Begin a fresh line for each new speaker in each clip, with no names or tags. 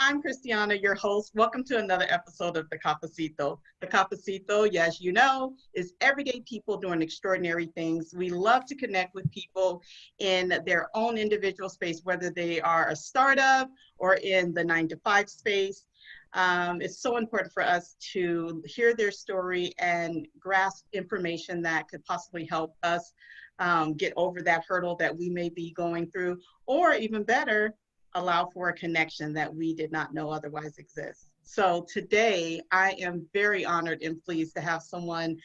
I'm Christiana, your host. Welcome to another episode of The Cafecito. The Cafecito, yes, you know, is everyday people doing extraordinary things. We love to connect with people in their own individual space, whether they are a startup or in the 9 to 5 space. It's so important for us to hear their story and grasp information that could possibly help us get over that hurdle that we may be going through, or even better, allow for a connection that we did not know otherwise exists. So today, I am very honored and pleased to have someone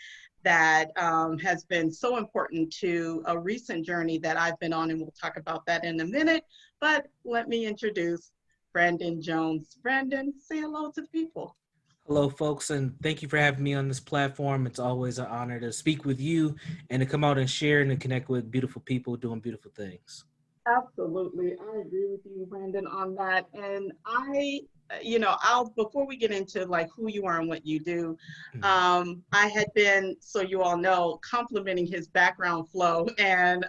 that has been so important to a recent journey that I've been on, and we'll talk about that in a minute. But let me introduce Brandon Jones. Brandon, say hello to the people.
Hello, folks, and thank you for having me on this platform. It's always an honor to speak with you and to come out and share and to connect with beautiful people doing beautiful things.
Absolutely. I agree with you, Brandon, on that. And I'll, before we get into like who you are and what you do, I had been, so you all know, complimenting his background flow and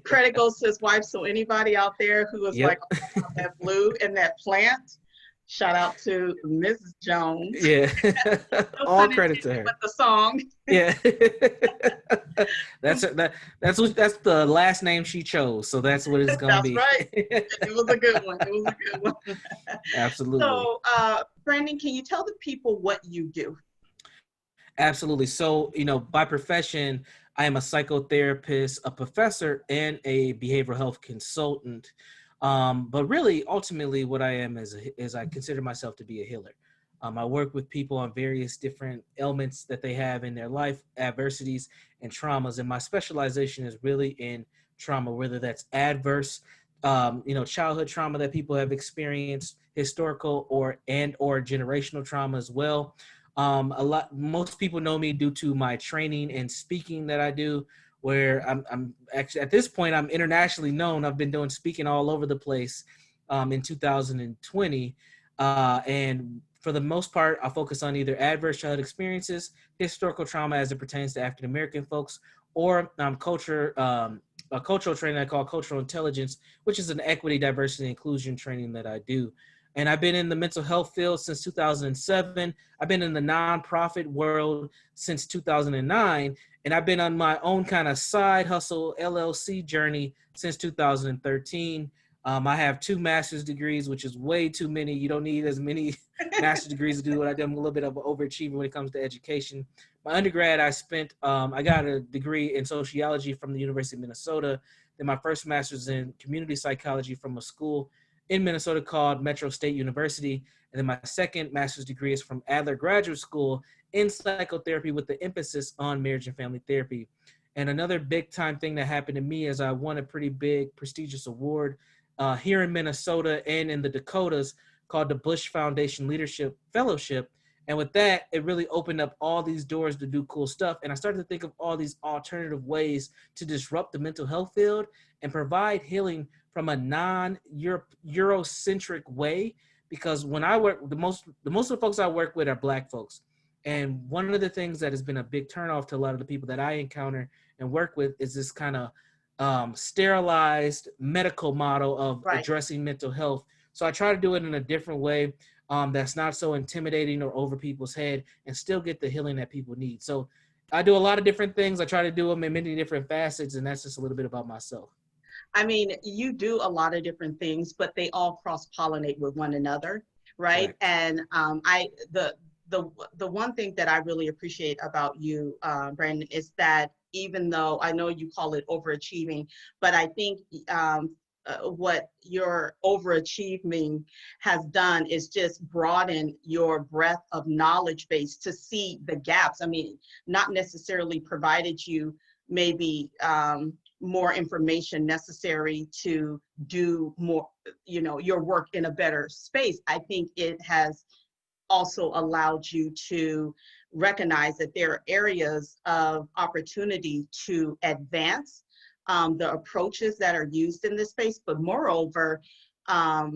credit goes to his wife. So anybody out there who is like,
Yep.
oh my God, that blue and that plant, shout out to Mrs. Jones.
Yeah.
No
All
pun
credit to
intended
her.
with the song.
Yeah. That's the last name she chose, so that's what it's gonna
That's
be.
right. It was a good one. It was a good one.
Absolutely.
So, Brandon, can you tell the people what you do?
Absolutely. So, by profession, I am a psychotherapist, a professor, and a behavioral health consultant. But really, ultimately, what I am is I consider myself to be a healer. I work with people on various different ailments that they have in their life, adversities, and traumas. And my specialization is really in trauma, whether that's adverse, childhood trauma that people have experienced, historical or generational trauma as well. Most people know me due to my training and speaking that I do, where I'm actually at this point I'm internationally known. I've been doing speaking all over the place in 2020, and for the most part, I focus on either adverse childhood experiences, historical trauma as it pertains to African American folks, or a cultural training I call cultural intelligence, which is an equity, diversity, and inclusion training that I do. And I've been in the mental health field since 2007. I've been in the nonprofit world since 2009. And I've been on my own kind of side hustle LLC journey since 2013. I have 2 master's degrees, which is way too many. You don't need as many master's degrees to do what I do. I'm a little bit of an overachiever when it comes to education. My undergrad, I got a degree in sociology from the University of Minnesota. Then my first master's in community psychology from a school in Minnesota called Metro State University. And then my second master's degree is from Adler Graduate School in psychotherapy with the emphasis on marriage and family therapy. And another big time thing that happened to me is I won a pretty big prestigious award here in Minnesota and in the Dakotas called the Bush Foundation Leadership Fellowship. And with that, it really opened up all these doors to do cool stuff. And I started to think of all these alternative ways to disrupt the mental health field and provide healing from a non-Eurocentric way. Because when I work, the most of the folks I work with are Black folks. And one of the things that has been a big turnoff to a lot of the people that I encounter and work with is this kind of sterilized medical model of
Right.
addressing mental health. So I try to do it in a different way that's not so intimidating or over people's head and still get the healing that people need. So I do a lot of different things. I try to do them in many different facets, and that's just a little bit about myself.
I mean, you do a lot of different things, but they all cross-pollinate with one another, right?
Correct.
And the one thing that I really appreciate about you, Brandon, is that even though I know you call it overachieving, but I think what your overachieving has done is just broaden your breadth of knowledge base to see the gaps. I mean, not necessarily provided you maybe more information necessary to do more, your work in a better space. I think it has also allowed you to recognize that there are areas of opportunity to advance the approaches that are used in this space, but moreover,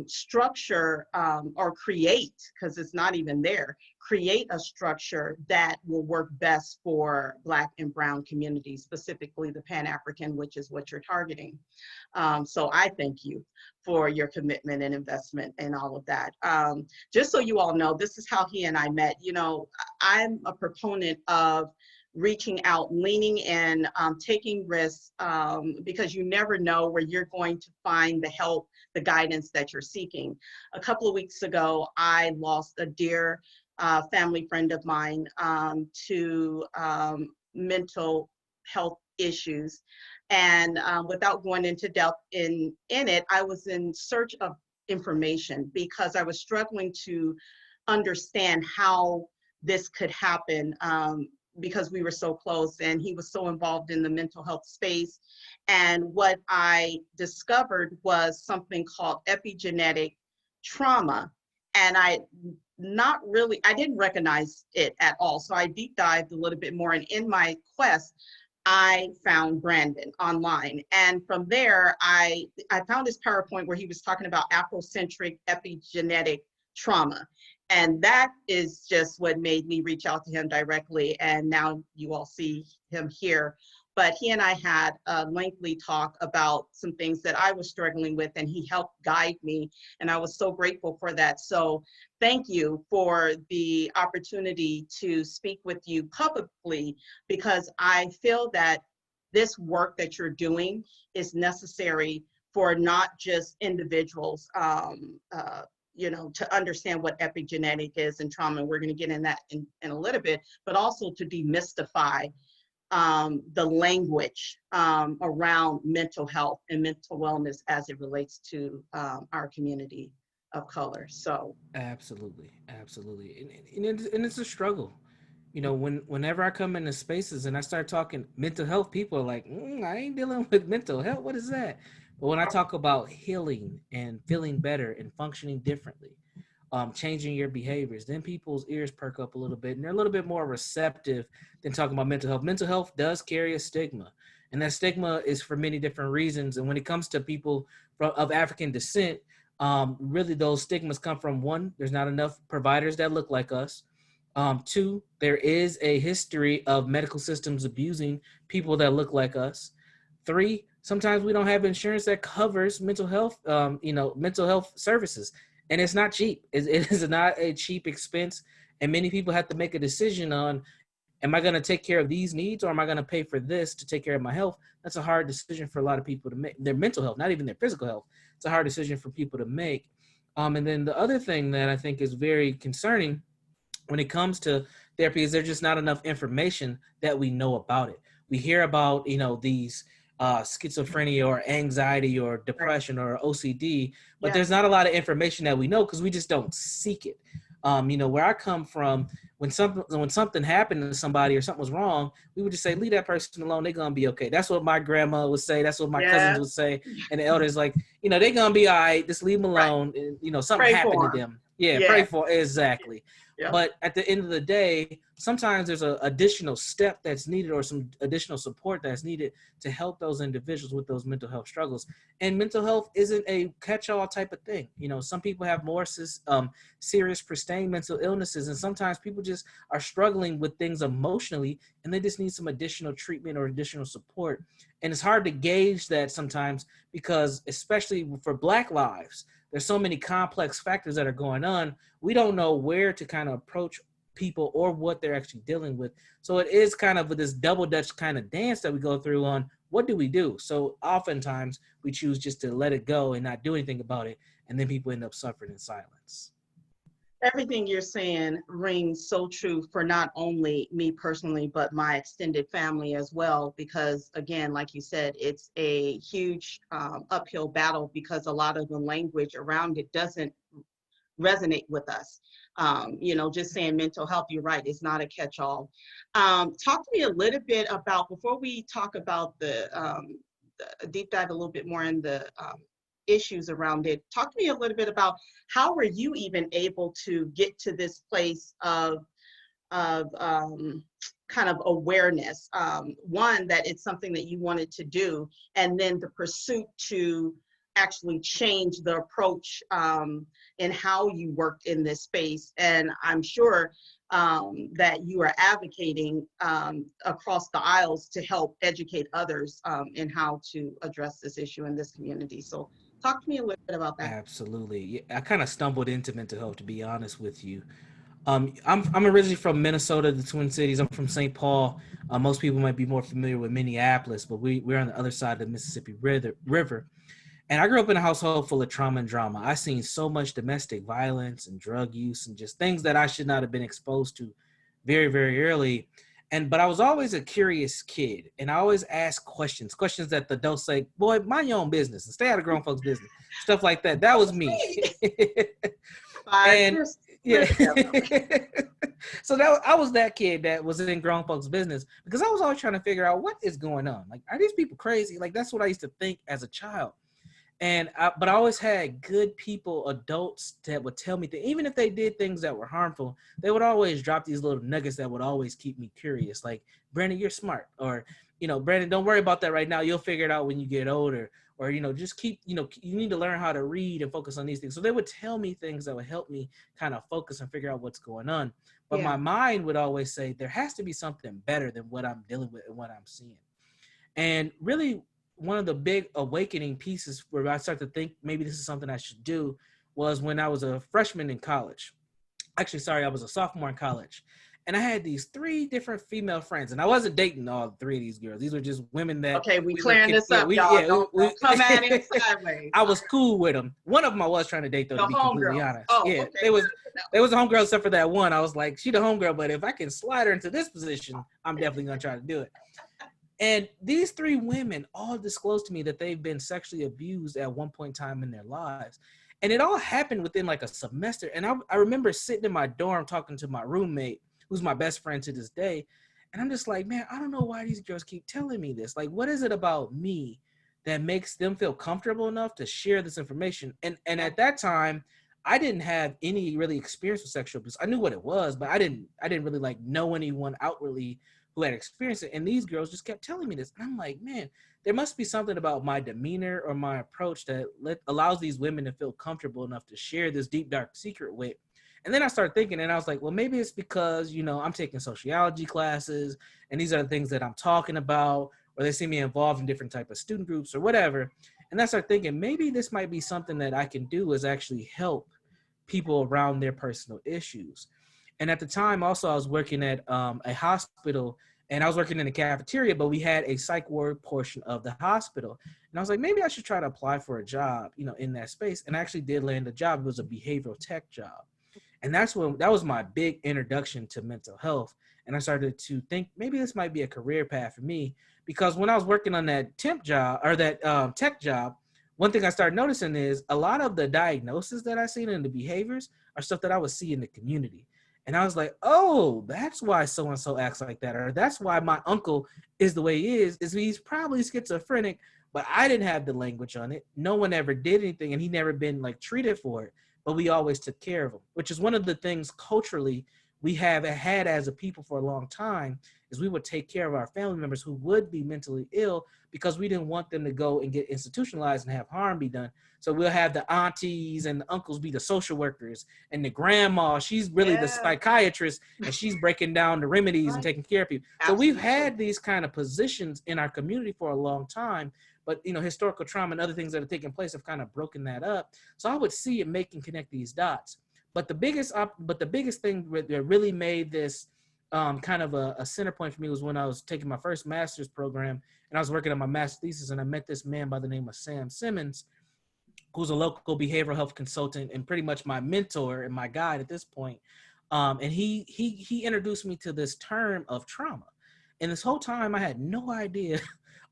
structure or create, because it's not even there, create a structure that will work best for Black and Brown communities, specifically the Pan-African, which is what you're targeting. So I thank you for your commitment and investment and all of that. Just so you all know, this is how he and I met. You know, I'm a proponent of reaching out, leaning in, taking risks, because you never know where you're going to find the help, the guidance that you're seeking. A couple of weeks ago, I lost a dear family friend of mine to mental health issues. And without going into depth in it, I was in search of information because I was struggling to understand how this could happen, because we were so close and he was so involved in the mental health space. And what I discovered was something called epigenetic trauma. And I didn't recognize it at all. So I deep dived a little bit more, and in my quest, I found Brandon online. And from there, I found this PowerPoint where he was talking about Afrocentric epigenetic trauma. And that is just what made me reach out to him directly. And now you all see him here. But he and I had a lengthy talk about some things that I was struggling with, and he helped guide me. And I was so grateful for that. So thank you for the opportunity to speak with you publicly, because I feel that this work that you're doing is necessary for not just individuals, you know, to understand what epigenetic is and trauma. And we're going to get in that in a little bit, but also to demystify the language around mental health and mental wellness as it relates to our community of color. So
Absolutely, absolutely, and it's a struggle. You know, whenever I come into spaces and I start talking mental health, people are like, I ain't dealing with mental health. What is that? But when I talk about healing and feeling better and functioning differently, changing your behaviors, then people's ears perk up a little bit and they're a little bit more receptive than talking about mental health. Mental health does carry a stigma, and that stigma is for many different reasons. And when it comes to people of African descent, really those stigmas come from: one, there's not enough providers that look like us. Two, there is a history of medical systems abusing people that look like us. Three, sometimes we don't have insurance that covers mental health, mental health services, and it's not cheap. It is not a cheap expense, and many people have to make a decision on: am I going to take care of these needs, or am I going to pay for this to take care of my health? That's a hard decision for a lot of people to make. Their mental health, not even their physical health. It's a hard decision for people to make. And then the other thing that I think is very concerning when it comes to therapy is there's just not enough information that we know about it. We hear about, these schizophrenia or anxiety or depression or OCD, but there's not a lot of information that we know because we just don't seek it. Where I come from, when something happened to somebody or something was wrong, we would just say, leave that person alone. They're going to be okay. That's what my grandma would say. That's what my cousins would say. And the elders, like, they're going to be all right. Just leave them alone. Right. And, something
pray
happened to them. Yeah, pray for exactly. Yeah. But at the end of the day, sometimes there's an additional step that's needed or some additional support that's needed to help those individuals with those mental health struggles. And mental health isn't a catch-all type of thing. Some people have more serious, pristine mental illnesses, and sometimes people just are struggling with things emotionally, and they just need some additional treatment or additional support. And it's hard to gauge that sometimes because, especially for Black lives, there's so many complex factors that are going on. We don't know where to kind of approach people or what they're actually dealing with. So it is kind of this double dutch kind of dance that we go through on what do we do? So oftentimes we choose just to let it go and not do anything about it. And then people end up suffering in silence.
Everything you're saying rings so true for not only me personally, but my extended family as well. Because again, like you said, it's a huge uphill battle because a lot of the language around it doesn't resonate with us. Just saying mental health, you're right, it's not a catch-all. Talk to me a little bit about, before we talk about the deep dive a little bit more in the issues around it, talk to me a little bit about how were you even able to get to this place of kind of awareness, one, that it's something that you wanted to do, and then the pursuit to actually change the approach in how you worked in this space. And I'm sure that you are advocating across the aisles to help educate others in how to address this issue in this community. So talk to me a little bit about that.
Absolutely. Yeah, I kind of stumbled into mental health, to be honest with you. I'm originally from Minnesota, the Twin Cities. I'm from St. Paul. Most people might be more familiar with Minneapolis, but we're on the other side of the Mississippi River. And I grew up in a household full of trauma and drama. I seen so much domestic violence and drug use and just things that I should not have been exposed to very, very early. But I was always a curious kid, and I always asked questions that the adults say, "Boy, mind your own business and stay out of grown folks' business." Stuff like that. That was me. And yeah. So I was that kid that was in grown folks' business because I was always trying to figure out what is going on. Like, are these people crazy? Like, that's what I used to think as a child. But I always had good people, adults that would tell me that even if they did things that were harmful, they would always drop these little nuggets that would always keep me curious. Like, Brandon, you're smart. Or, Brandon, don't worry about that right now. You'll figure it out when you get older. Or, just keep, you need to learn how to read and focus on these things. So they would tell me things that would help me kind of focus and figure out what's going on. But my mind would always say there has to be something better than what I'm dealing with and what I'm seeing. And really, one of the big awakening pieces where I started to think maybe this is something I should do was when I was a freshman in college. Actually, sorry, I was a sophomore in college. And I had these 3 different female friends. And I wasn't dating all 3 of these girls. These were just women that...
Okay, we clearing this up, y'all. Don't come at it sideways.
I was cool with them. One of them I was trying to date, though, to be completely honest. Oh, yeah, okay. They was a homegirl except for that one. I was like, she the homegirl, but if I can slide her into this position, I'm definitely going to try to do it. And these 3 women all disclosed to me that they've been sexually abused at one point in time in their lives. And it all happened within like a semester. And I remember sitting in my dorm talking to my roommate, who's my best friend to this day. And I'm just like, man, I don't know why these girls keep telling me this. Like, what is it about me that makes them feel comfortable enough to share this information? And at that time, I didn't have any really experience with sexual abuse. I knew what it was, but I didn't really like know anyone outwardly who had experienced it. And these girls just kept telling me this. And I'm like, man, there must be something about my demeanor or my approach that allows these women to feel comfortable enough to share this deep, dark secret with. And then I started thinking, and I was like, well, maybe it's because, I'm taking sociology classes, and these are the things that I'm talking about, or they see me involved in different type of student groups or whatever. And I started thinking, maybe this might be something that I can do is actually help people around their personal issues. And at the time, also, I was working at a hospital, and I was working in the cafeteria, but we had a psych ward portion of the hospital. And I was like, maybe I should try to apply for a job, in that space. And I actually did land a job. It was a behavioral tech job. And that was my big introduction to mental health. And I started to think maybe this might be a career path for me, because when I was working on that temp job or that tech job, one thing I started noticing is a lot of the diagnoses that I seen in the behaviors are stuff that I would see in the community. And I was like, oh, that's why so-and-so acts like that. Or that's why my uncle is the way he is he's probably schizophrenic, but I didn't have the language on it. No one ever did anything, and he never been like treated for it, but we always took care of him, which is one of the things culturally we have had as a people for a long time, is we would take care of our family members who would be mentally ill because we didn't want them to go and get institutionalized and have harm be done. So we'll have the aunties and the uncles be the social workers, and the grandma, she's really the psychiatrist, and she's breaking down the remedies and taking care of people. Absolutely. So we've had these kind of positions in our community for a long time, but historical trauma and other things that have taken place have kind of broken that up. So I would see it making connect these dots. But the biggest thing that really made this kind of a center point for me was when I was taking my first master's program, and I was working on my master's thesis, and I met this man by the name of Sam Simmons, who's a local behavioral health consultant and pretty much my mentor and my guide at this point. And he introduced me to this term of trauma. And this whole time I had no idea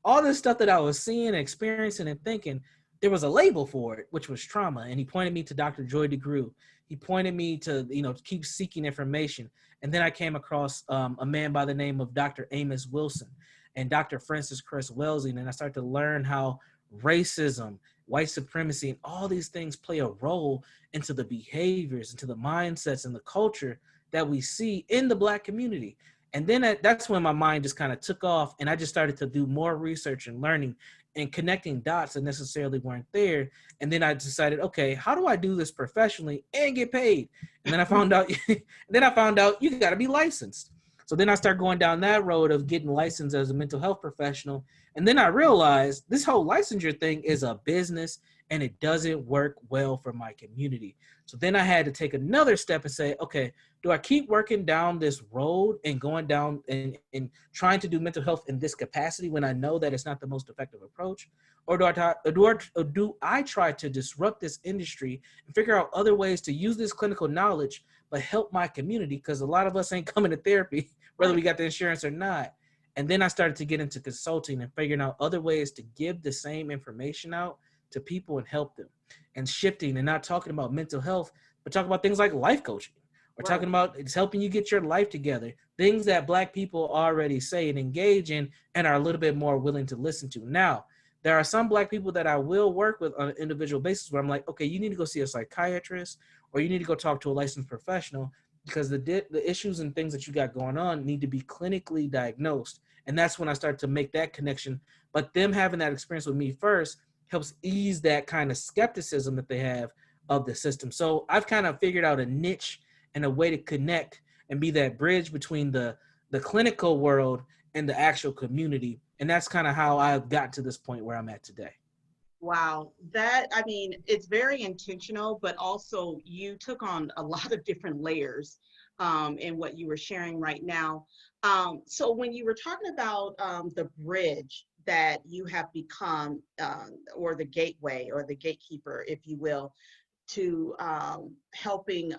all this stuff that I was seeing, experiencing, and thinking, there was a label for it, which was trauma. And he pointed me to Dr. Joy DeGruy. He pointed me to, keep seeking information. And then I came across a man by the name of Dr. Amos Wilson and Dr. Francis Cress Welsing. And I started to learn how racism, white supremacy, and all these things play a role into the behaviors, into the mindsets and the culture that we see in the Black community. And then that's when my mind just kind of took off, and I just started to do more research and learning and connecting dots that necessarily weren't there. And then I decided, okay, how do I do this professionally and get paid? And then I found out, you got to be licensed. So then I started going down that road of getting licensed as a mental health professional. And then I realized this whole licensure thing is a business and it doesn't work well for my community. So then I had to take another step and say, okay, do I keep working down this road and going down and trying to do mental health in this capacity when I know that it's not the most effective approach? Or do I try to disrupt this industry and figure out other ways to use this clinical knowledge, but help my community? Because a lot of us ain't coming to therapy, whether we got the insurance or not. And then I started to get into consulting and figuring out other ways to give the same information out to people and help them, and shifting and not talking about mental health, but talking about things like life coaching. We're talking about it's helping you get your life together, things that Black people already say and engage in and are a little bit more willing to listen to. Now, there are some Black people that I will work with on an individual basis where I'm like, okay, you need to go see a psychiatrist or you need to go talk to a licensed professional because the issues and things that you got going on need to be clinically diagnosed. And that's when I start to make that connection. But them having that experience with me first helps ease that kind of skepticism that they have of the system. So I've kind of figured out a niche and a way to connect and be that bridge between the clinical world and the actual community. And that's kind of how I've got to this point where I'm at today.
Wow, it's very intentional, but also you took on a lot of different layers in what you were sharing right now. So when you were talking about the bridge that you have become, or the gateway or the gatekeeper, if you will, to helping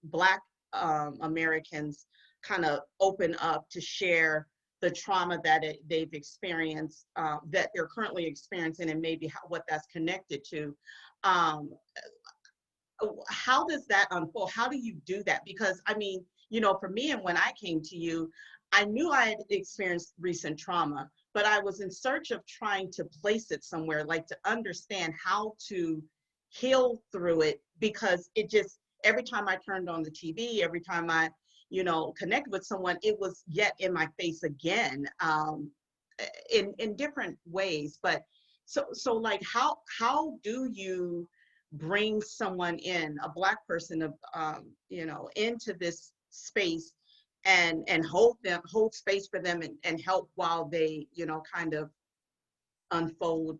Black Americans kind of open up to share the trauma that they've experienced, that they're currently experiencing, and maybe what that's connected to. How does that unfold? How do you do that? Because for me, and when I came to you, I knew I had experienced recent trauma, but I was in search of trying to place it somewhere, like to understand how to heal through it, because it just, every time I turned on the TV, every time I connected with someone, it was yet in my face again, in different ways. But so like, how do you bring someone in, a Black person, into this space and hold space for them and help while they, kind of unfold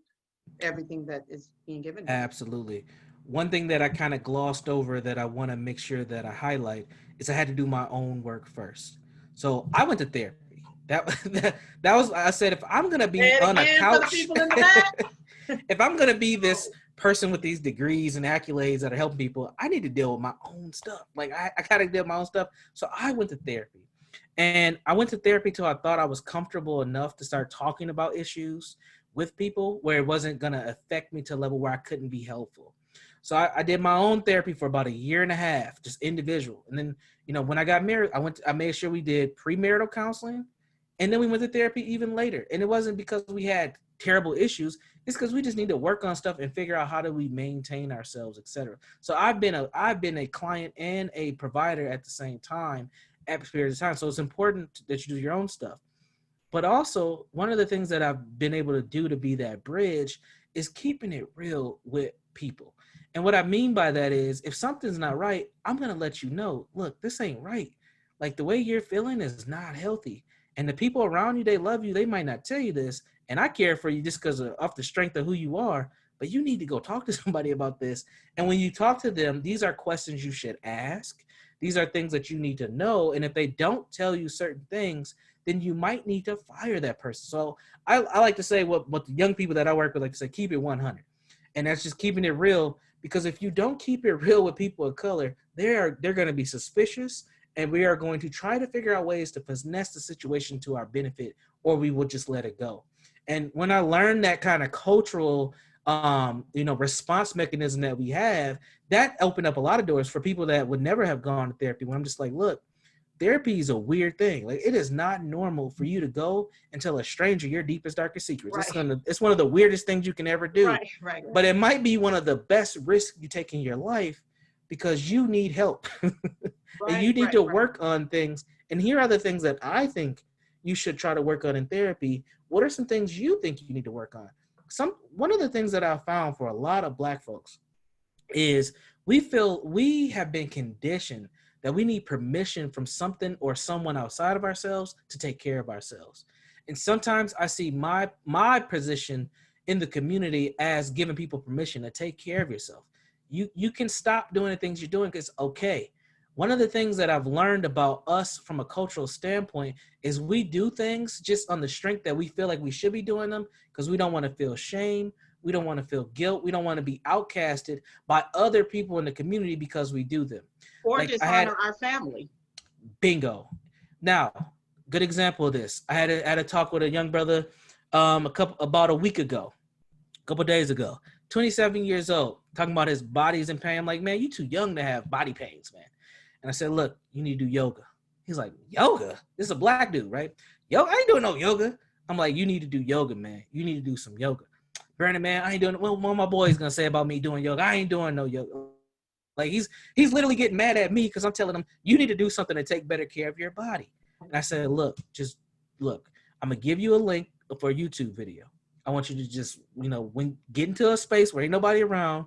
everything that is being given to them?
Absolutely. One thing that I kind of glossed over that I want to make sure that I highlight is I had to do my own work first. So I went to therapy. That was, I said, if I'm gonna be on a couch, if I'm gonna be this person with these degrees and accolades that are helping people, I need to deal with my own stuff. Like I gotta deal with my own stuff. So I went to therapy. And I went to therapy till I thought I was comfortable enough to start talking about issues with people where it wasn't gonna affect me to a level where I couldn't be helpful. So I did my own therapy for about 1.5 years, just individual. And then, when I got married, I made sure we did premarital counseling. And then we went to therapy even later. And it wasn't because we had terrible issues. It's because we just need to work on stuff and figure out how do we maintain ourselves, etc. So I've been a client and a provider at the same time at periods of time. So it's important that you do your own stuff. But also, one of the things that I've been able to do to be that bridge is keeping it real with people. And what I mean by that is, if something's not right, I'm going to let you know, look, this ain't right. Like, the way you're feeling is not healthy. And the people around you, they love you. They might not tell you this. And I care for you just because of the strength of who you are. But you need to go talk to somebody about this. And when you talk to them, these are questions you should ask. These are things that you need to know. And if they don't tell you certain things, then you might need to fire that person. So I like to say what the young people that I work with like to say, keep it 100. And that's just keeping it real. Because if you don't keep it real with people of color, they're going to be suspicious, and we are going to try to figure out ways to finesse the situation to our benefit, or we will just let it go. And when I learned that kind of cultural, response mechanism that we have, that opened up a lot of doors for people that would never have gone to therapy. When I'm just like, look, therapy is a weird thing. Like, it is not normal for you to go and tell a stranger your deepest, darkest secrets. Right. It's one of the weirdest things you can ever do. Right. But it might be one of the best risks you take in your life because you need help. And you need to work on things. And here are the things that I think you should try to work on in therapy. What are some things you think you need to work on? one of the things that I found for a lot of Black folks is we feel we have been conditioned that we need permission from something or someone outside of ourselves to take care of ourselves. And sometimes I see my position in the community as giving people permission to take care of yourself. You can stop doing the things you're doing because it's okay. One of the things that I've learned about us from a cultural standpoint is we do things just on the strength that we feel like we should be doing them because we don't want to feel shame. We don't want to feel guilt. We don't want to be outcasted by other people in the community because we do them.
Or
Like
dishonor our family.
Bingo. Now, good example of this. I had a talk with a young brother about a week ago, a couple days ago. 27 years old, talking about his body's in pain. I'm like, man, you too young to have body pains, man. And I said, look, you need to do yoga. He's like, yoga? This is a Black dude, right? Yo, I ain't doing no yoga. I'm like, you need to do yoga, man. You need to do some yoga. Brandon, man, I ain't doing. What my boy's gonna say about me doing yoga? I ain't doing no yoga. Like he's literally getting mad at me because I'm telling him you need to do something to take better care of your body. And I said, look. I'm gonna give you a link for a YouTube video. I want you to just, when get into a space where ain't nobody around,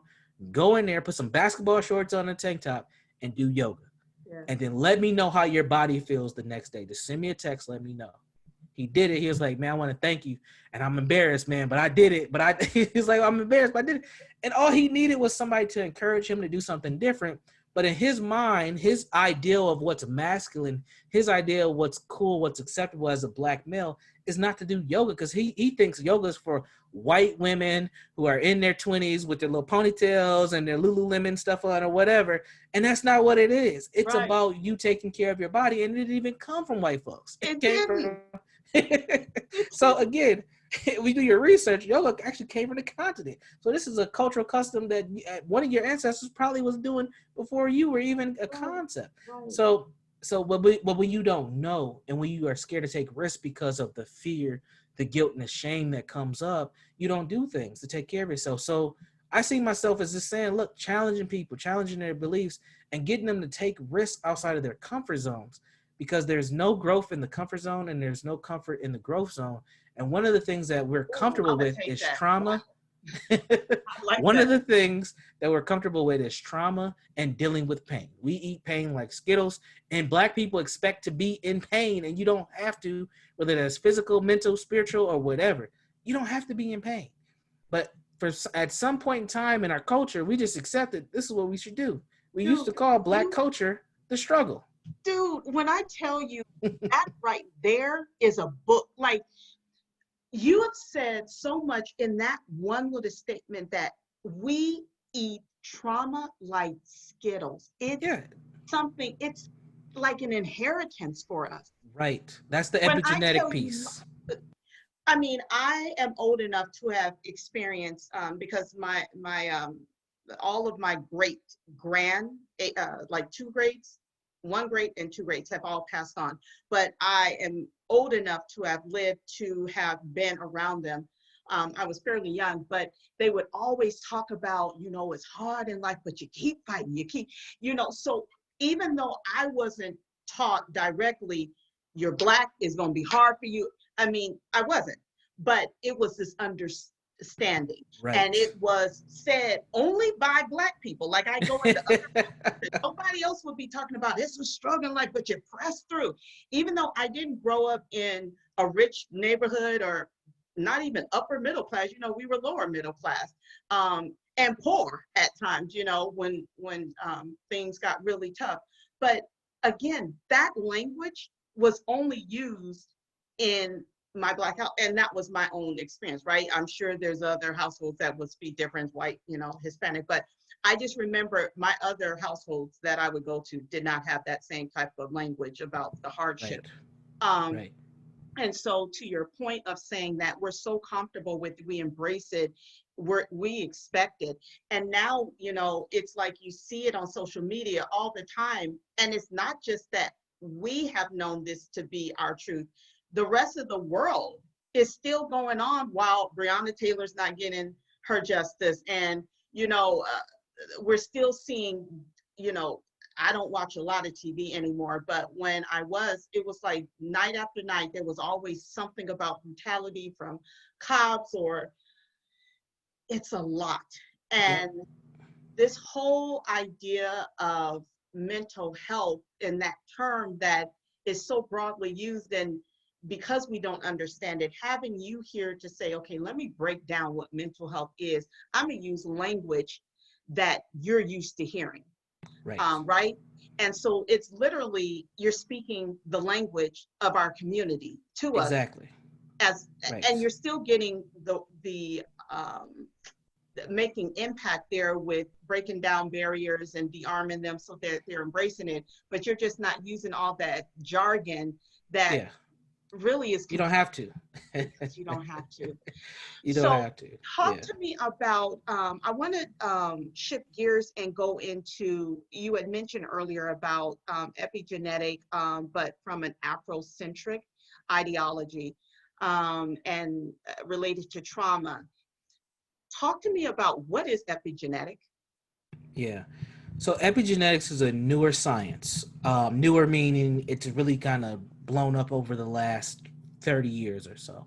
go in there, put some basketball shorts on a tank top, and do yoga. Yeah. And then let me know how your body feels the next day. Just send me a text, let me know. He did it. He was like, man, I want to thank you. And I'm embarrassed, man, but I did it. He's like, I'm embarrassed, but I did it. And all he needed was somebody to encourage him to do something different. But in his mind, his ideal of what's masculine, his idea of what's cool, what's acceptable as a Black male is not to do yoga because he thinks yoga is for white women who are in their 20s with their little ponytails and their Lululemon stuff on or whatever. And that's not what it is. It's right. About you taking care of your body. And it didn't even come from white folks. It came from... So again, we do your research, yoga actually came from the continent. So this is a cultural custom that one of your ancestors probably was doing before you were even a concept. Right. So but when you don't know and when you are scared to take risks because of the fear, the guilt and the shame that comes up, you don't do things to take care of yourself. So I see myself as just saying, look, challenging people, challenging their beliefs and getting them to take risks outside of their comfort zones. Because there's no growth in the comfort zone and there's no comfort in the growth zone. And one of the things that we're comfortable with is trauma. One of the things that we're comfortable with is trauma and dealing with pain. We eat pain like Skittles, and Black people expect to be in pain, and you don't have to, whether that's physical, mental, spiritual, or whatever. You don't have to be in pain. But at some point in time in our culture, we just accepted this is what we should do. We used to call Black culture the struggle.
Dude, when I tell you that right there is a book, like you have said so much in that one little statement that we eat trauma like Skittles. It's something, it's like an inheritance for us.
Right. That's the epigenetic piece.
I mean, I am old enough to have experienced, because my all of my like 2 grades, 1 grade and 2 grades have all passed on, but I am old enough to have lived to have been around them. I was fairly young, but they would always talk about, it's hard in life, but you keep fighting, so even though I wasn't taught directly, you're Black, it's going to be hard for you. I mean, I wasn't, but it was this understanding. Right. And it was said only by Black people. Like I go into other nobody else would be talking about this was struggling like, but you press through. Even though I didn't grow up in a rich neighborhood or not even upper middle class, we were lower middle class, and poor at times, when things got really tough. But again, that language was only used in my Black house, and that was my own experience, right? I'm sure there's other households that would speak different, white, Hispanic, but I just remember my other households that I would go to did not have that same type of language about the hardship. Right. And so to your point of saying that we're so comfortable with, we embrace it, we expect it. And now, it's like you see it on social media all the time. And it's not just that we have known this to be our truth. The rest of the world is still going on while Breonna Taylor's not getting her justice. And, we're still seeing, I don't watch a lot of TV anymore, but when I was, it was like night after night, there was always something about brutality from cops or it's a lot.
Yep.
And this whole idea of mental health and that term that is so broadly used, and because we don't understand it, having you here to say, okay, let me break down what mental health is. I'm going to use language that you're used to hearing,
Right.
right? And so it's literally you're speaking the language of our community to us
Exactly.
as, and
Right.
you're still getting um, making impact there with breaking down barriers and de-arming them so that they're embracing it, but you're just not using all that jargon that
Yeah.
really is
You don't
confusing
have to.
because you don't have to.
You don't
So
have to.
talk
Yeah.
to me about, I want to shift gears and go into, you had mentioned earlier about epigenetic, but from an Afrocentric ideology and related to trauma. Talk to me about what is epigenetic.
Yeah. So epigenetics is a newer science. Newer meaning it's really kind of blown up over the last 30 years or so.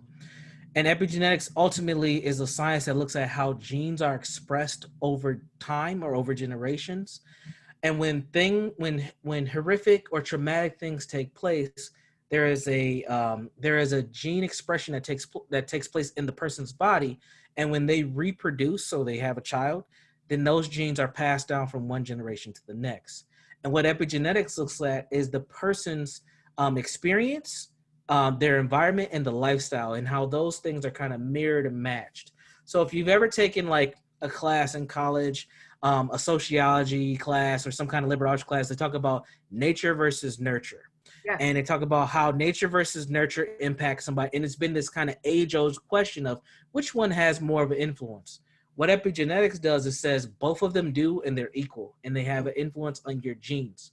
And epigenetics ultimately is a science that looks at how genes are expressed over time or over generations. And when horrific or traumatic things take place, there is a gene expression that takes place in the person's body, and when they reproduce, so they have a child, then those genes are passed down from one generation to the next. And what epigenetics looks at is the person's experience, their environment, and the lifestyle, and how those things are kind of mirrored and matched. So if you've ever taken like a class in college, a sociology class or some kind of liberal arts class, they talk about nature versus nurture.
Yes.
And they talk about how nature versus nurture impacts somebody. And it's been this kind of age-old question of which one has more of an influence. What epigenetics does is says both of them do, and they're equal, and they have an influence on your genes.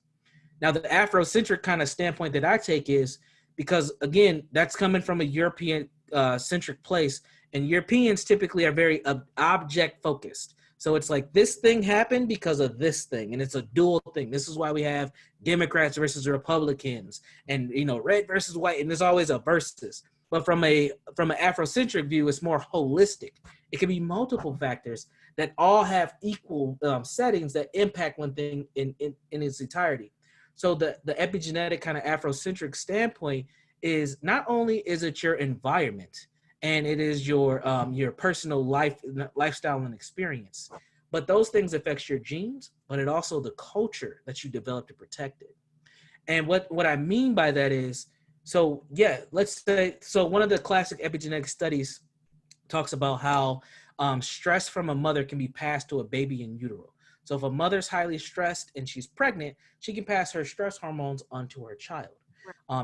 Now, the Afrocentric kind of standpoint that I take is because, again, that's coming from a European centric place, and Europeans typically are very object focused. So it's like this thing happened because of this thing, and it's a dual thing. This is why we have Democrats versus Republicans, and red versus white, and there's always a versus. But from an Afrocentric view, it's more holistic. It can be multiple factors that all have equal settings that impact one thing in its entirety. So the epigenetic kind of Afrocentric standpoint is not only is it your environment and it is your personal lifestyle and experience, but those things affects your genes, but it also the culture that you develop to protect it. And what I mean by that is, so yeah, let's say, so one of the classic epigenetic studies talks about how stress from a mother can be passed to a baby in utero. So if a mother's highly stressed and she's pregnant, she can pass her stress hormones onto her child.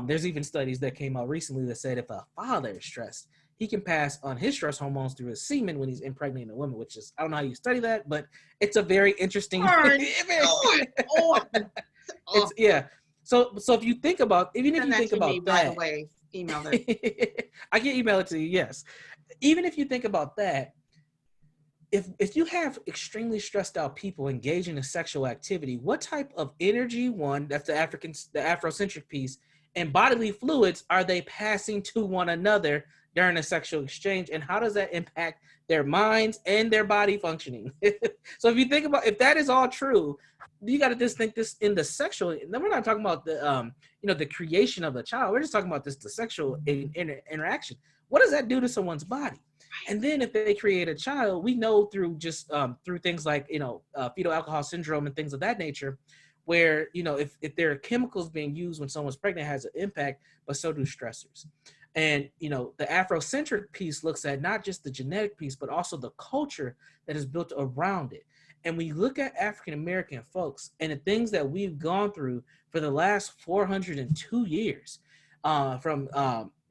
There's even studies that came out recently that said if a father is stressed, he can pass on his stress hormones through his semen when he's impregnating a woman, which is, I don't know how you study that, but it's a very interesting.
Darn on.
It's
Oh,
yeah. So if you think about, even if
send
you
that
think
to me
about
right
that,
away. Email it.
I can email it to you. Yes, even if you think about that, if you have extremely stressed out people engaging in sexual activity, what type of energy, one, that's the Afrocentric piece, and bodily fluids are they passing to one another during a sexual exchange, and how does that impact their minds and their body functioning? So if you think about, if that is all true, you got to just think this in the sexual. Then we're not talking about the creation of a child. We're just talking about the sexual interaction. What does that do to someone's body? And then if they create a child, we know through just through things like fetal alcohol syndrome and things of that nature, where if there are chemicals being used when someone's pregnant, has an impact, but so do stressors. And the Afrocentric piece looks at not just the genetic piece, but also the culture that is built around it. And we look at African American folks and the things that we've gone through for the last 402 years, from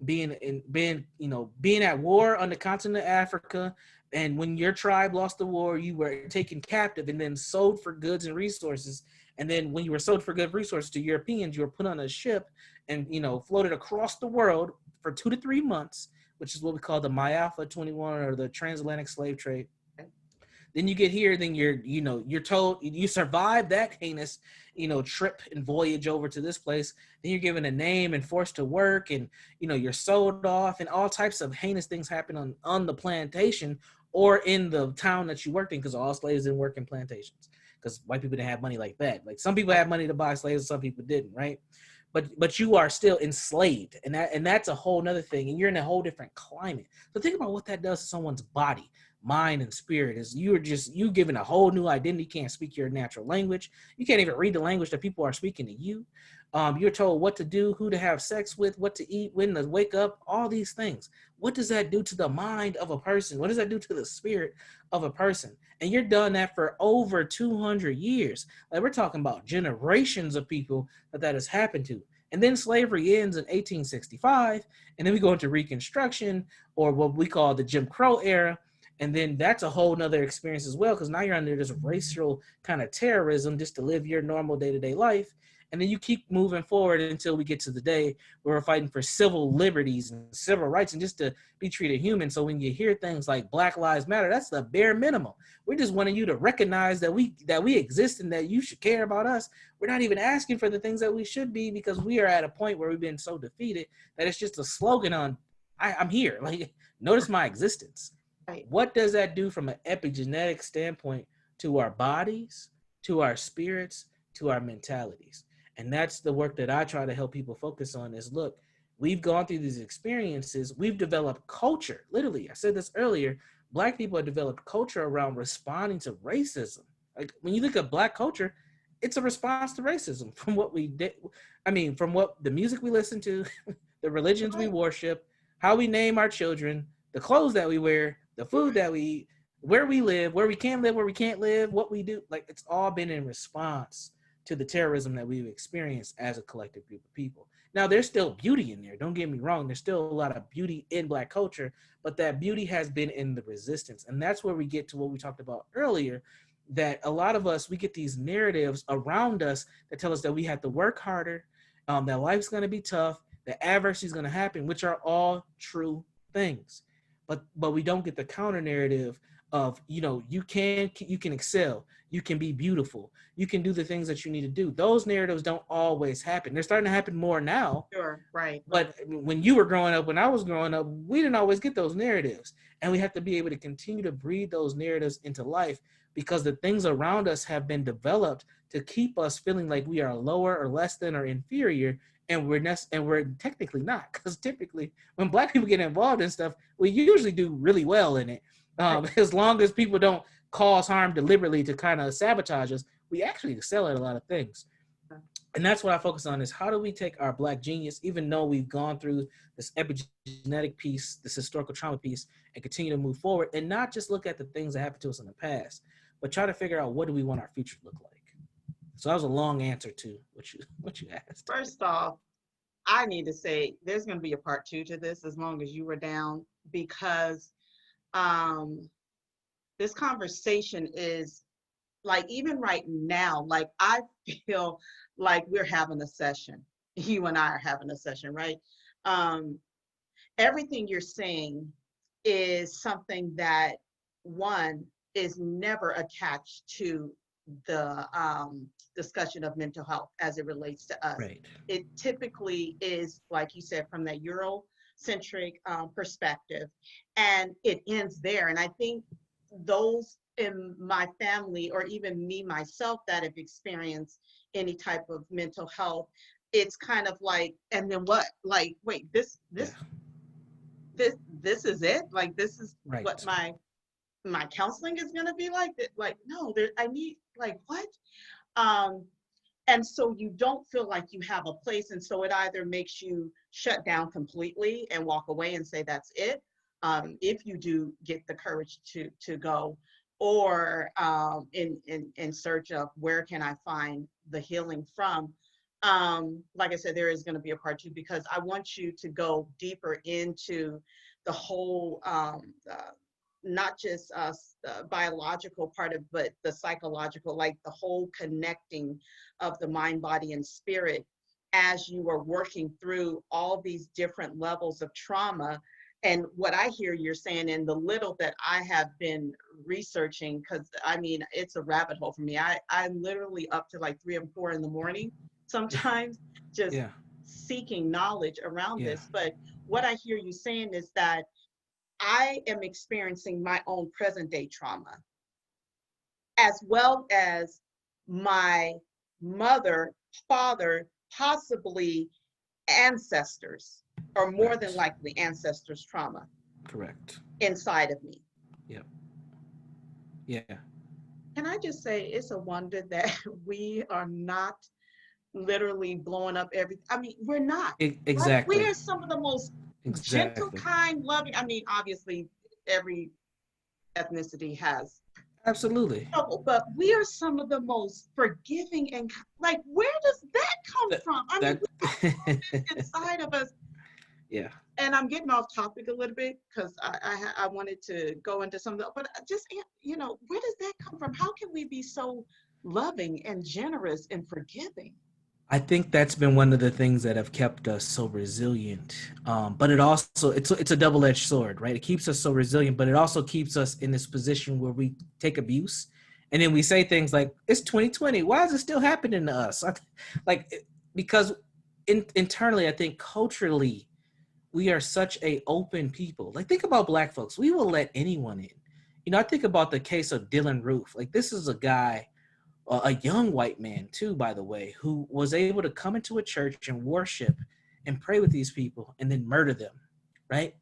being at war on the continent of Africa, and when your tribe lost the war, you were taken captive and then sold for goods and resources. And then when you were sold for good resources to Europeans, you were put on a ship and floated across the world for 2 to 3 months, which is what we call the Mayalfa 21 or the transatlantic slave trade. Then you get here, then you're told you survive that heinous, trip and voyage over to this place. Then you're given a name and forced to work, and you're sold off, and all types of heinous things happen on the plantation, or in the town that you worked in, because all slaves didn't work in plantations, because white people didn't have money like that. Like some people had money to buy slaves, some people didn't, right? But you are still enslaved, and that's a whole nother thing, and you're in a whole different climate. So think about what that does to someone's body, mind, and spirit. Is you given a whole new identity. You can't speak your natural language. You can't even read the language that people are speaking to you. You're told what to do, who to have sex with, what to eat, when to wake up, all these things. What does that do to the mind of a person? What does that do to the spirit of a person? And you're done that for over 200 years. Like we're talking about generations of people that has happened to. And then slavery ends in 1865, and then we go into Reconstruction, or what we call the Jim Crow era. And then that's a whole nother experience as well, because now you're under this racial kind of terrorism just to live your normal day-to-day life. And then you keep moving forward until we get to the day where we're fighting for civil liberties and civil rights and just to be treated human. So when you hear things like Black Lives Matter, that's the bare minimum. We're just wanting you to recognize that we exist and that you should care about us. We're not even asking for the things that we should be, because we are at a point where we've been so defeated that it's just a slogan on, I'm here. Like, notice my existence.
Right.
What does that do from an epigenetic standpoint to our bodies, to our spirits, to our mentalities? And that's the work that I try to help people focus on is, look, we've gone through these experiences. We've developed culture. Literally, I said this earlier, Black people have developed culture around responding to racism. Like when you look at Black culture, it's a response to racism from what we did. I mean, from what the music we listen to, the religions we worship, how we name our children, the clothes that we wear, the food that we eat, where we live, where we can live, where we can't live, what we do. Like it's all been in response to the terrorism that we've experienced as a collective group of people. Now, there's still beauty in there. Don't get me wrong. There's still a lot of beauty in Black culture, but that beauty has been in the resistance. And that's where we get to what we talked about earlier, that a lot of us, we get these narratives around us that tell us that we have to work harder, that life's going to be tough, that adversity is going to happen, which are all true things. But we don't get the counter narrative of, you can excel, you can be beautiful, you can do the things that you need to do. Those narratives don't always happen. They're starting to happen more now.
Sure, right.
But when you were growing up, when I was growing up, we didn't always get those narratives. And we have to be able to continue to breathe those narratives into life, because the things around us have been developed to keep us feeling like we are lower or less than or inferior. And we're technically not, because typically when Black people get involved in stuff, we usually do really well in it. As long as people don't cause harm deliberately to kind of sabotage us, we actually excel at a lot of things. And that's what I focus on, is how do we take our Black genius, even though we've gone through this epigenetic piece, this historical trauma piece, and continue to move forward, and not just look at the things that happened to us in the past, but try to figure out, what do we want our future to look like? So that was a long answer to what you asked.
First off, I need to say there's going to be a part 2 to this, as long as you were down, because this conversation is like, even right now, like I feel like we're having a session. You and I are having a session, right? Everything you're saying is something that, one, is never attached to the discussion of mental health as it relates to us.
Right.
It typically is, like you said, from that Eurocentric perspective, and it ends there. And I think those in my family, or even me myself, that have experienced any type of mental health, it's kind of like, and then what? Like, wait, this is it? Like, this is
right.
What my counseling is going to be like? Like, no, I need, like, what? And so you don't feel like you have a place. And so it either makes you shut down completely and walk away and say, that's it. If you do get the courage to go, or in search of, where can I find the healing from? Like I said, there is going to be a part 2, because I want you to go deeper into the whole, not just the biological part of, but the psychological, like the whole connecting of the mind, body, and spirit, as you are working through all these different levels of trauma. And what I hear you're saying, and the little that I have been researching, because I mean, it's a rabbit hole for me. I'm literally up to like 3 and 4 in the morning sometimes, just seeking knowledge around this. But what I hear you saying is that I am experiencing my own present day trauma, as well as my mother, father, possibly ancestors, or more than
Correct.
likely ancestors' trauma
Correct.
inside of me.
Yep. Yeah.
Can I just say it's a wonder that we are not literally blowing up everything? I mean, we're not, right? We
Exactly.
are some of the most gentle,
Exactly.
kind, loving. I mean, obviously, every ethnicity has
Absolutely.
trouble, but we are some of the most forgiving and like, where does that come
That,
from? I mean,
that
we got all this inside of us.
yeah.
And I'm getting off topic a little bit because I wanted to go into some of the, but just, where does that come from? How can we be so loving and generous and forgiving?
I think that's been one of the things that have kept us so resilient. But it also it's a double-edged sword, right? It keeps us so resilient, but it also keeps us in this position where we take abuse, and then we say things like, "It's 2020. Why is it still happening to us?" Like because internally, I think culturally, we are such a open people. Like think about Black folks. We will let anyone in. I think about the case of Dylan Roof. Like this is a guy, a young white man too, by the way, who was able to come into a church and worship and pray with these people and then murder them, right?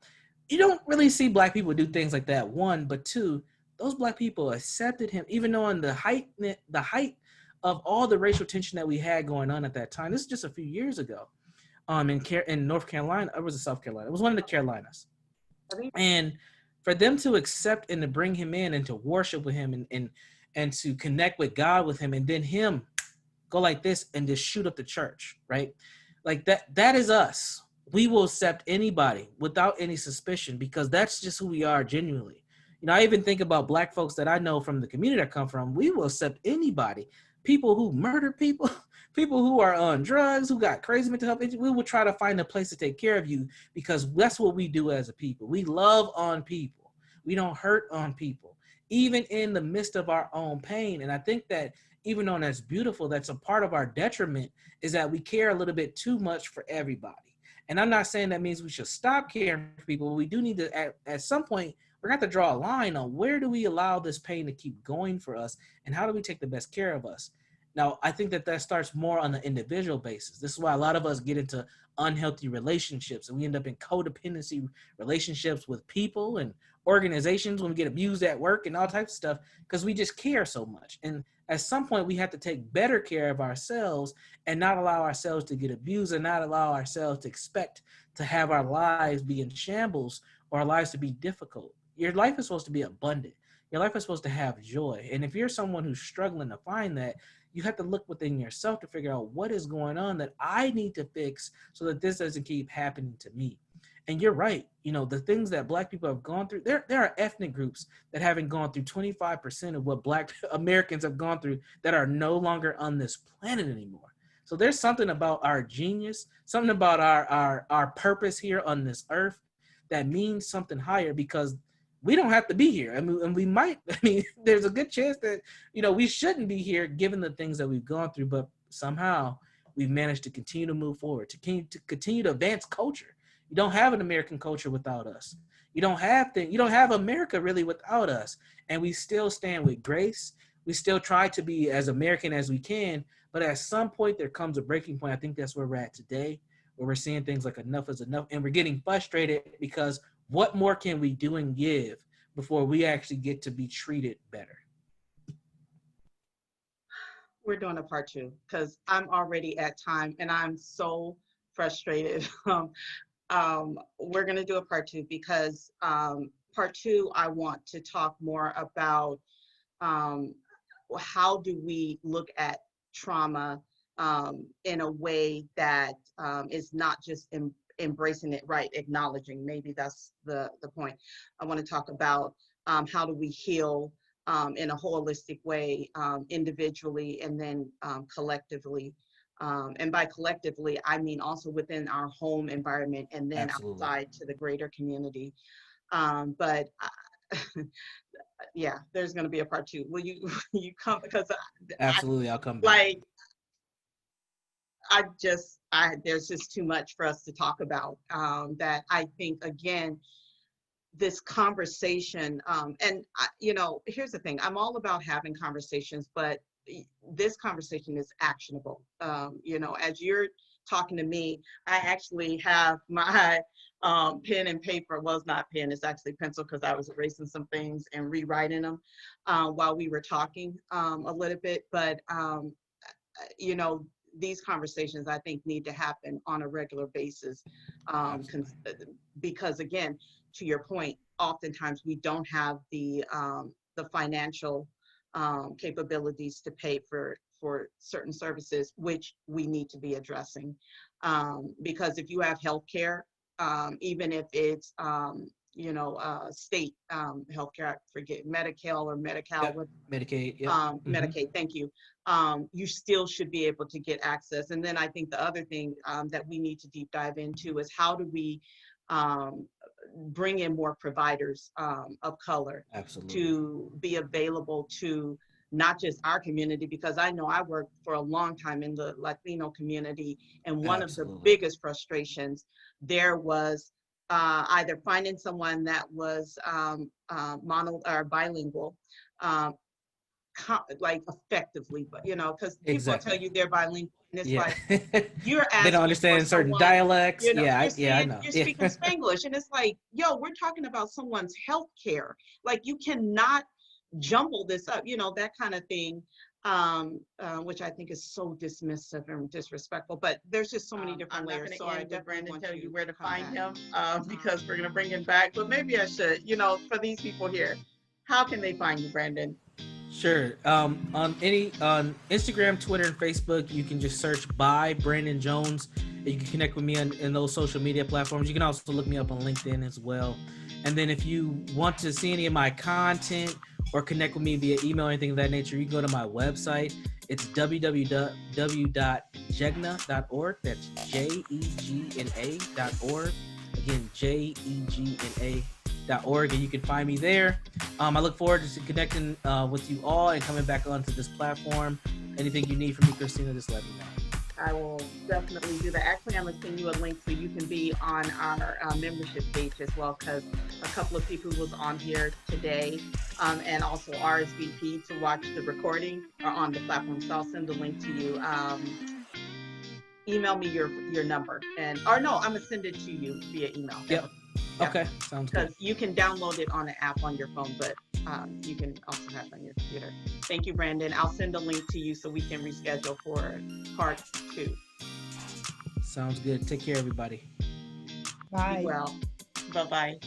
You don't really see Black people do things like that, one, but two, those Black people accepted him, even though in the height of all the racial tension that we had going on at that time. This is just a few years ago. In North Carolina, it was in South Carolina. It was one of the Carolinas,
I think
and for them to accept and to bring him in and to worship with him and to connect with God with him, and then him go like this and just shoot up the church, right? Like that is us. We will accept anybody without any suspicion because that's just who we are genuinely. I even think about Black folks that I know from the community I come from. We will accept anybody. People who murder people, people who are on drugs, who got crazy mental health issues. We will try to find a place to take care of you because that's what we do as a people. We love on people. We don't hurt on people, even in the midst of our own pain. And I think that even though that's beautiful, that's a part of our detriment is that we care a little bit too much for everybody. And I'm not saying that means we should stop caring for people. We do need to, at some point, we're going to have to draw a line on where do we allow this pain to keep going for us and how do we take the best care of us. Now, I think that starts more on the individual basis. This is why a lot of us get into unhealthy relationships and we end up in codependency relationships with people and organizations when we get abused at work and all types of stuff because we just care so much. And at some point, we have to take better care of ourselves and not allow ourselves to get abused and not allow ourselves to expect to have our lives be in shambles or our lives to be difficult. Your life is supposed to be abundant. Your life is supposed to have joy. And if you're someone who's struggling to find that, you have to look within yourself to figure out what is going on that I need to fix so that this doesn't keep happening to me. And you're right. The things that Black people have gone through, there are ethnic groups that haven't gone through 25% of what Black Americans have gone through that are no longer on this planet anymore. So there's something about our genius, something about our purpose here on this earth that means something higher because we don't have to be here. And we might, there's a good chance that, we shouldn't be here given the things that we've gone through, but somehow we've managed to continue to move forward, to continue to advance culture. You don't have an American culture without us. You don't have America really without us. And we still stand with grace. We still try to be as American as we can. But at some point, there comes a breaking point. I think that's where we're at today, where we're seeing things like enough is enough. And we're getting frustrated because what more can we do and give before we actually get to be treated better?
we're doing a part two because I'm already at time and I'm so frustrated. We're going to do a part two because part two, I want to talk more about um, how do we look at trauma in a way that is not just embracing it, right? Acknowledging, maybe that's the point. I want to talk about how do we heal in a holistic way, individually and then collectively. And by collectively, I mean also within our home environment and then
Absolutely.
outside to the greater community. But yeah, there's going to be a part two. Will you you come because I
Absolutely. I'll come back.
like I there's just too much for us to talk about that I think again this conversation, and you know, here's the thing, I'm all about having conversations, but this conversation is actionable. You know, as you're talking to me, I actually have my pen and paper. Well, it's not pen, it's actually pencil, because I was erasing some things and rewriting them while we were talking a little bit. But you know, these conversations I think need to happen on a regular basis,
Absolutely.
because again, to your point, oftentimes we don't have the financial capabilities to pay for certain services, which we need to be addressing. Because if you have healthcare, even if it's you know, state healthcare, I forget, Medi-Cal or Medi-Cal,
Yep. Medicaid. Yep. Hmm.
Medicaid, thank you. You still should be able to get access. And then I think the other thing that we need to deep dive into is how do we um, bring in more providers of color
Absolutely.
to be available to not just our community, because I know I worked for a long time in the Latino community, and one of the
Absolutely.
biggest frustrations there was either finding someone that was mono or bilingual, um, like effectively, but you know, because people will tell
Exactly.
you they're bilingual, and it's
Yeah.
like you're
They don't
asking for
understand certain
someone,
dialects.
you know,
Yeah.
you're
Yeah. I
saying
know.
you're
Yeah.
speaking Spanglish, and it's like, yo, we're talking about someone's health care. Like, you cannot jumble this up, you know, that kind of thing, which I think is so dismissive and disrespectful. But there's just so many different layers. So I definitely Brandon want tell you you where to come find back. him, because we're gonna bring him back. But maybe I should, you know, for these people here, how can they find you, Brandon?
Sure. On Instagram, Twitter, and Facebook, you can just search by Brandon Jones. You can connect with me in those social media platforms. You can also look me up on LinkedIn as well. And then if you want to see any of my content or connect with me via email or anything of that nature, you can go to my website. It's www.jegna.org. That's JEGNA.org. Again, JEGNA.org, and you can find me there. I look forward to connecting with you all and coming back onto this platform. Anything you need from me, Christina, just let me know.
I will definitely do that. Actually, I'm gonna send you a link so you can be on our membership page as well, because a couple of people who was on here today, and also RSVP to watch the recording, are on the platform. So I'll send the link to you. Email me your number, and or no, I'm gonna send it to you via email.
Yep.
Yeah,
Okay. Sounds good.
because you can download it on an app on your phone, but you can also have it on your computer. Thank you, Brandon. I'll send a link to you so we can reschedule for part 2.
Sounds good. Take care, everybody.
Be
Bye.
well. Bye-bye.